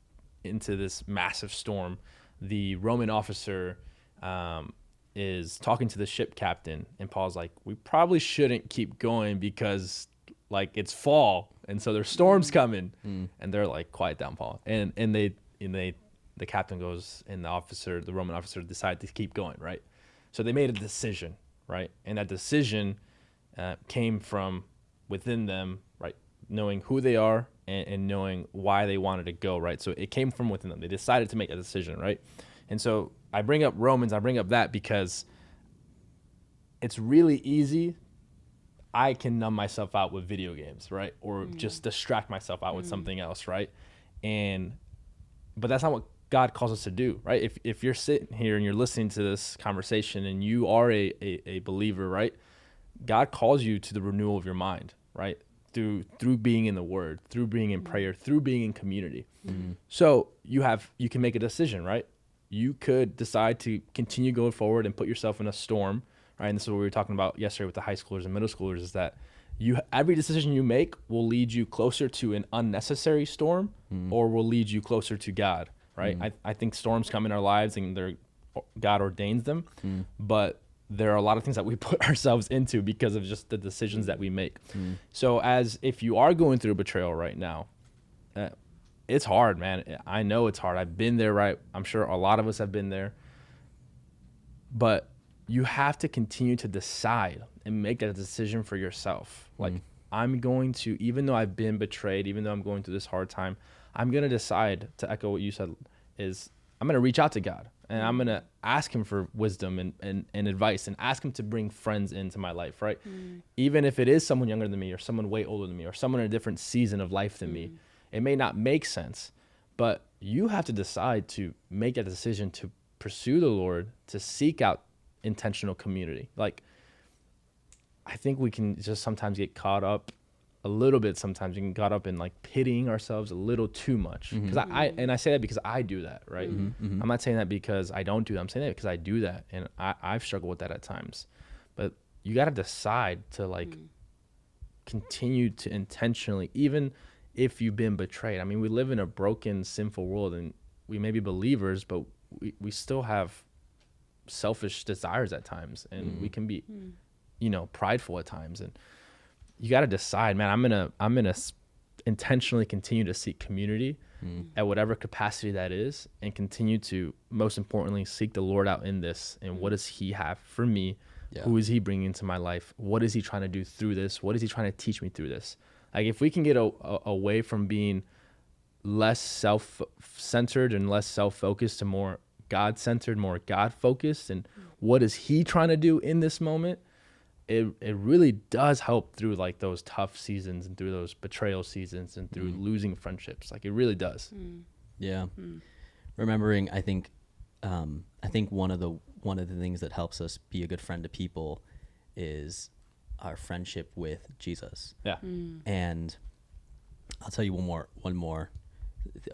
into this massive storm, the Roman officer is talking to the ship captain, and Paul's like, we probably shouldn't keep going because like it's fall, and so there's storms coming. And they're like, quiet down, Paul. And the captain goes, and the Roman officer decided to keep going, right? So they made a decision, right? And that decision came from within them, right? Knowing who they are and knowing why they wanted to go, right? So it came from within them. They decided to make a decision, right? And so I bring up Romans, I bring up that because it's really easy. I can numb myself out with video games, right? Or just distract myself out with something else, right? But that's not what God calls us to do, right? If you're sitting here and you're listening to this conversation and you are a believer, right? God calls you to the renewal of your mind, right? Through being in the Word, through being in prayer, through being in community. So you can make a decision, right? You could decide to continue going forward and put yourself in a storm, right? And this is what we were talking about yesterday with the high schoolers and middle schoolers, is that every decision you make will lead you closer to an unnecessary storm or will lead you closer to God, right? I think storms come in our lives and God ordains them, but there are a lot of things that we put ourselves into because of just the decisions that we make. So if you are going through a betrayal right now, it's hard, man. I know it's hard. I've been there, right? I'm sure a lot of us have been there. But you have to continue to decide and make that decision for yourself. Like, I'm going to, even though I've been betrayed, even though I'm going through this hard time, I'm going to decide, to echo what you said, is I'm going to reach out to God. And I'm going to ask him for wisdom and advice, and ask him to bring friends into my life, right? Even if it is someone younger than me or someone way older than me or someone in a different season of life than me. It may not make sense, but you have to decide to make a decision to pursue the Lord, to seek out intentional community. Like, I think we can just sometimes get caught up a little bit. Sometimes we can get caught up in like pitying ourselves a little too much. Because I say that because I do that, right? I'm not saying that because I don't do that. I'm saying that because I do that, and I've struggled with that at times. But you got to decide to like continue to intentionally, even if you've been betrayed. I mean, we live in a broken, sinful world, and we may be believers, but we still have selfish desires at times, and we can be, prideful at times. And you got to decide, man, I'm gonna intentionally continue to seek community at whatever capacity that is, and continue to, most importantly, seek the Lord out in this. And what does he have for me? Who is he bringing into my life? What is he trying to do through this? What is he trying to teach me through this? Like, if we can get away from being less self-centered and less self-focused to more God-centered, more God-focused, and what is he trying to do in this moment, it really does help through like those tough seasons and through those betrayal seasons and through losing friendships. Like, it really does. Yeah. Remembering, I think one of the things that helps us be a good friend to people is our friendship with Jesus. Yeah. And I'll tell you one more.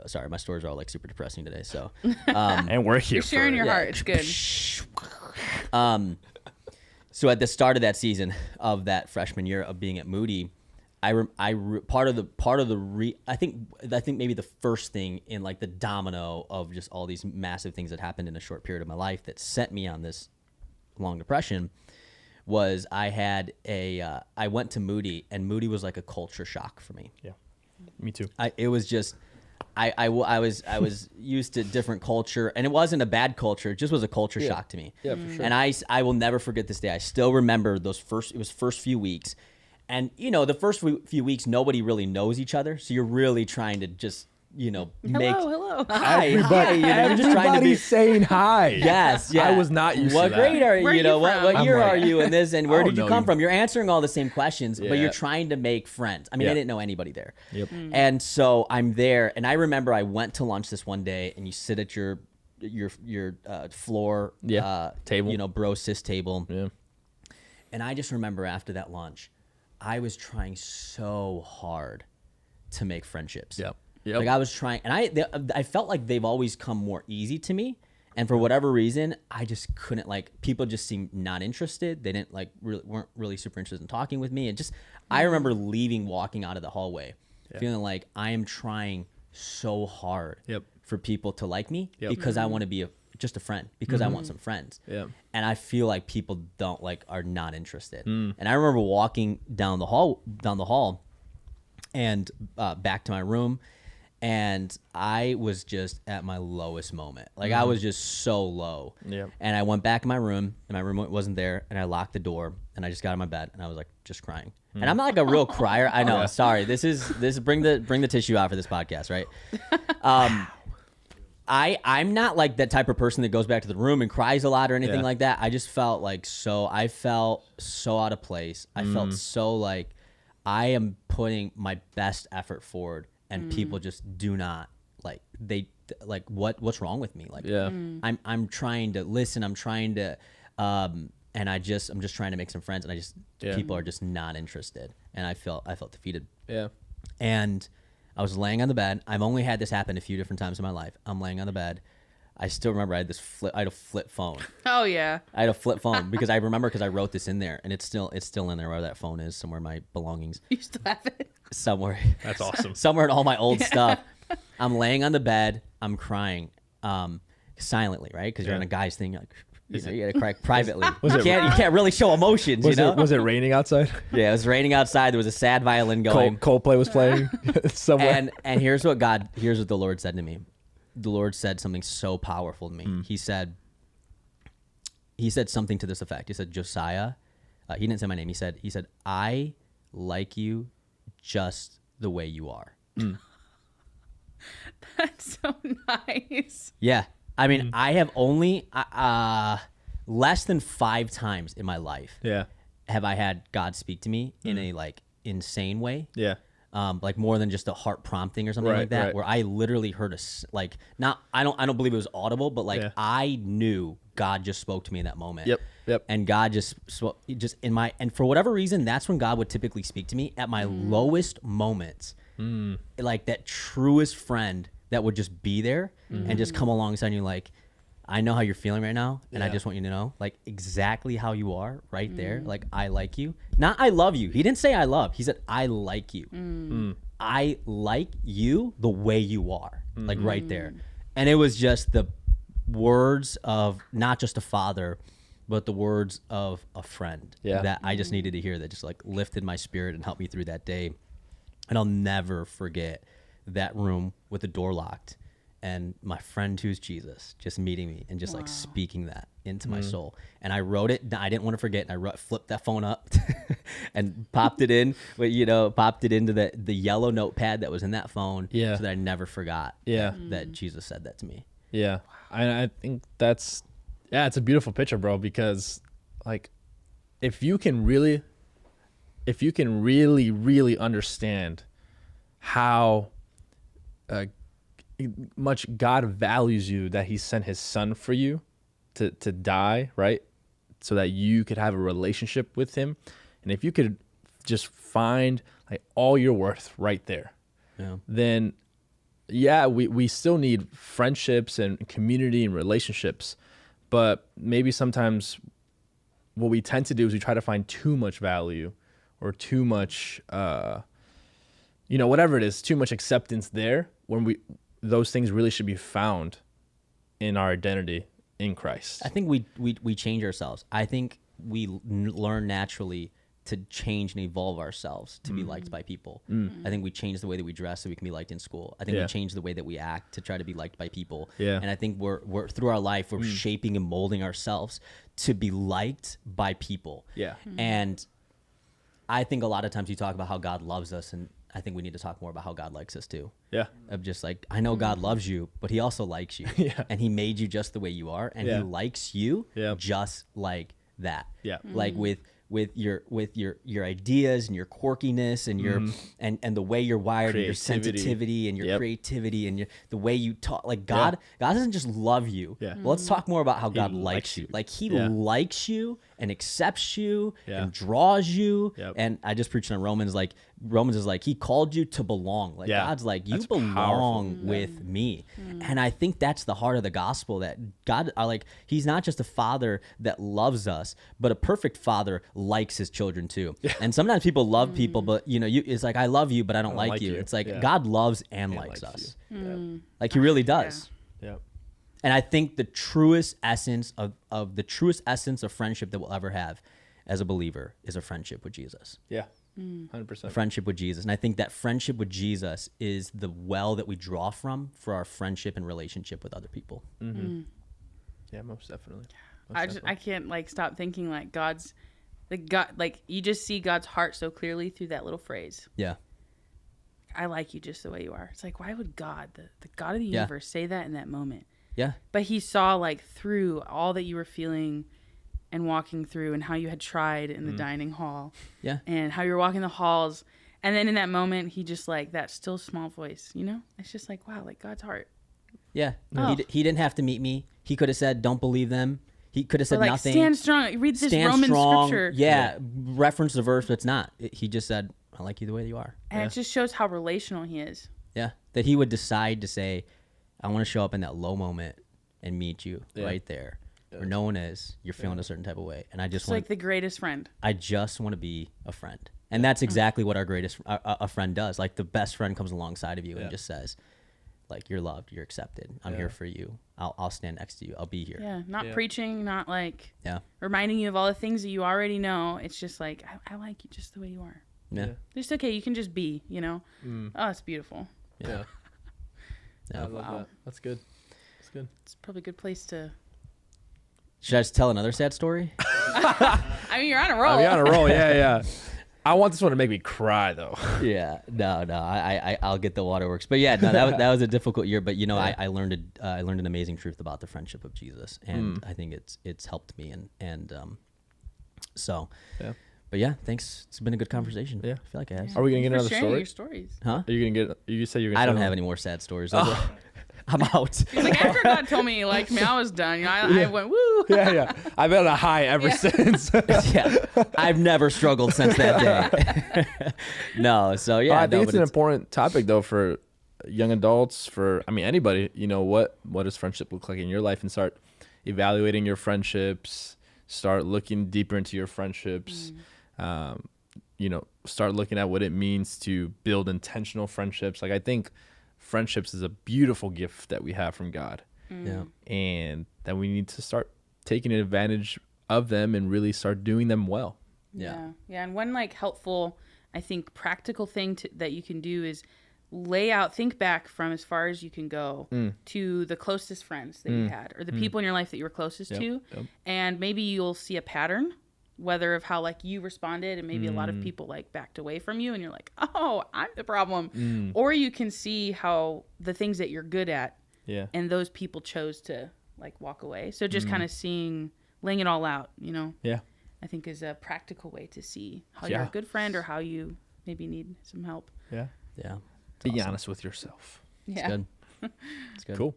Sorry, my stories are all like super depressing today. So, and we're here. You're sharing your heart. It's good. So at the start of that season of that freshman year of being at Moody, part of the I think maybe the first thing in like the domino of just all these massive things that happened in a short period of my life that sent me on this long depression was I went to Moody, and Moody was like a culture shock for me. Yeah, me too. It was just I was used to different culture, and it wasn't a bad culture. It just was a culture shock to me. Yeah, for sure. And I will never forget this day. I still remember those first few weeks. And, you know, the first few weeks, nobody really knows each other. So you're really trying to just, you know, Hello. Hi, you know, you're just trying to be saying hi. Yes, yeah. I was not used to that. What grade are you? Where You know, are you what from? year I'm are like, you in this? And where I did don't you know come you. from? You're answering all the same questions, but Yeah. you're trying to make friends. I mean, I Yeah. didn't know anybody there. Yep. And so I'm there, and I remember I went to lunch this one day, and you sit at your floor, Table. you know, bro sis table. Yeah. And I just remember after that lunch, I was trying so hard to make friendships. Yep. Like I was trying, and I felt like they've always come more easy to me. And for whatever reason, I just couldn't, like, people just seemed not interested. They didn't weren't really super interested in talking with me. And just, I remember walking out of the hallway, feeling like I am trying so hard Yep. for people to like me Yep. because I want to be just a friend, because I want some friends. Yeah. And I feel like people are not interested. And I remember walking down the hall and back to my room, and I was just at my lowest moment. Like I was just so low. Yeah. And I went back in my room, and my room wasn't there, and I locked the door, and I just got out of my bed, and I was like just crying. And I'm not like a real crier. I know. Sorry. This is bring the tissue out for this podcast, right? I'm not like that type of person that goes back to the room and cries a lot or anything like that. I just felt I felt so out of place. I felt so like I am putting my best effort forward, and people just do not what's wrong with me? Like, Yeah. I'm trying to listen. I'm trying to, and I'm just trying to make some friends, and people are just not interested. And I felt defeated. Yeah. And I was laying on the bed. I've only had this happen a few different times in my life. I'm laying on the bed. I still remember I had a flip phone. Oh yeah. I had a flip phone because I wrote this in there, and it's still in there where that phone is, somewhere in my belongings. You still have it. Somewhere. That's awesome. Somewhere in all my old stuff. I'm laying on the bed. I'm crying, silently, right? Because you're on a guy's thing. You're like, you gotta cry privately. You can't really show emotions. Was it raining outside? Yeah, it was raining outside. There was a sad violin going. Coldplay was playing somewhere. And here's what the Lord said to me. The Lord said something so powerful to me. He said something to this effect. He said, Josiah, he didn't say my name. He said, I like you just the way you are. That's so nice. Yeah. I mean, I have only less than 5 times in my life Yeah. have I had God speak to me in a insane way. Yeah. Like more than just a heart prompting or something Right, like that, right. where I literally heard I don't believe it was audible, but Yeah. I knew God just spoke to me in that moment. Yep. And God just spoke and for whatever reason, that's when God would typically speak to me at my lowest moments. Like that truest friend that would just be there and just come alongside you like, I know how you're feeling right now, and I Yeah. just want you to know, like, exactly how you are right there. Like, I like you. Not I love you. He didn't say I love. He said, I like you. I like you the way you are, like right there. And it was just the words of not just a father, but the words of a friend that I just needed to hear, that just like lifted my spirit and helped me through that day. And I'll never forget that room with the door locked, and my friend who's Jesus just meeting me and just like speaking that into my soul. And I wrote it. I didn't want to forget. And I flipped that phone up and popped it in, popped it into the yellow notepad that was in that phone. Yeah. So that I never forgot. Yeah. That Jesus said that to me. Yeah. I think it's a beautiful picture, bro, because like if you can really understand how much God values you, that he sent his son for you to die, right? So that you could have a relationship with him. And if you could just find like all your worth right there, then we still need friendships and community and relationships. But maybe sometimes what we tend to do is we try to find too much value or too much you know, whatever it is, too much acceptance there when those things really should be found in our identity in Christ. I think we change ourselves. I think we learn naturally to change and evolve ourselves to be liked by people. I think we change the way that we dress so we can be liked in school. I think we change the way that we act to try to be liked by people. Yeah. And I think we're through our life, we're shaping and molding ourselves to be liked by people. Yeah. And I think a lot of times you talk about how God loves us, and I think we need to talk more about how God likes us too. Yeah. Of just like, I know God loves you, but he also likes you. Yeah. And he made you just the way you are, and he likes you just like that. Yeah. Like with your ideas and your quirkiness and your and the way you're wired and your Creativity. sensitivity and your Yep. creativity and the way you talk. Like God doesn't just love you. Yeah. Well, let's talk more about how God likes likes you. you. Like he Yeah. likes you and accepts you Yeah. and draws you. Yep. And I just preached on Romans. Like Romans is like, he called you to belong. Like Yeah. God's like, you That's belong powerful. with me. And I think that's the heart of the gospel, that God, he's not just a father that loves us, but a perfect father likes his children too. And sometimes people love people, but you know, it's like, I love you, but I don't like you. It's like God loves and likes us. Yeah. Like he really does. Yeah. And I think the truest essence of friendship that we'll ever have as a believer is a friendship with Jesus. Yeah. 100%. Friendship with Jesus. And I think that friendship with Jesus is the well that we draw from for our friendship and relationship with other people. Yeah, most definitely. I can't like stop thinking like God, like you just see God's heart so clearly through that little phrase. Yeah. I like you just the way you are. It's like, why would God, the God of the universe, say that in that moment? Yeah. But he saw like through all that you were feeling and walking through, and how you had tried in the dining hall, Yeah. and how you were walking the halls. And then in that moment, he just like that still small voice, you know, it's just like, wow, like God's heart. Yeah. Oh. He didn't have to meet me. He could have said, don't believe them. He could have said Or like, nothing. stand strong. Read this Stand Roman strong. scripture. Yeah. Reference the verse, but it's not. He just said, I like you the way you are. And it just shows how relational he is. Yeah. That he would decide to say, I want to show up in that low moment and meet you right there. Where no one is, you're feeling a certain type of way. And I just It's want like the greatest friend. I just want to be a friend. And that's exactly what our greatest a friend does. Like the best friend comes alongside of you and just says, like, you're loved, you're accepted. I'm here for you. I'll stand next to you. I'll be here. Yeah. Not preaching, not like Yeah. reminding you of all the things that you already know. It's just like, I like you just the way you are. Yeah. Just okay. You can just be, you know? Oh, it's beautiful. Yeah. Yeah. I love that. That's good. That's good. It's probably a good place to. Should I just tell another sad story? I mean, you're on a roll. I'll be on a roll. Yeah. I want this one to make me cry though. Yeah, no, I'll get the waterworks. But yeah, no, that was a difficult year. But you know, I learned an amazing truth about the friendship of Jesus, and I think it's helped me, and so. Yeah. But yeah, thanks. It's been a good conversation. Yeah. I feel like it has. Are we gonna get For another sharing story? your stories. Huh? Are you gonna get? You said you're gonna. I don't share have one? any more sad stories. I'm out. He's like, after God told me he liked me, I was done. You know, I went, woo. Yeah. I've been on a high ever since. Yeah, I've never struggled since that day. No, so yeah, I think it's an important topic though for young adults, for anybody. You know, what does friendship look like in your life, and start evaluating your friendships. Start looking deeper into your friendships. You know, start looking at what it means to build intentional friendships. Like I think friendships is a beautiful gift that we have from God. Yeah. And that we need to start taking advantage of them and really start doing them well. Yeah. Yeah. And one like helpful, I think, practical thing that you can do is think back from as far as you can go to the closest friends that you had, or the people in your life that you were closest to. Yep. And maybe you'll see a pattern, whether of how like you responded, and maybe a lot of people like backed away from you and you're like, oh, I'm the problem. Or you can see how the things that you're good at, Yeah. and those people chose to like walk away. So just kind of laying it all out, you know, Yeah. I think is a practical way to see how you're a good friend or how you maybe need some help. Yeah. Yeah. Be honest with yourself. It's Yeah. good. It's good. Cool.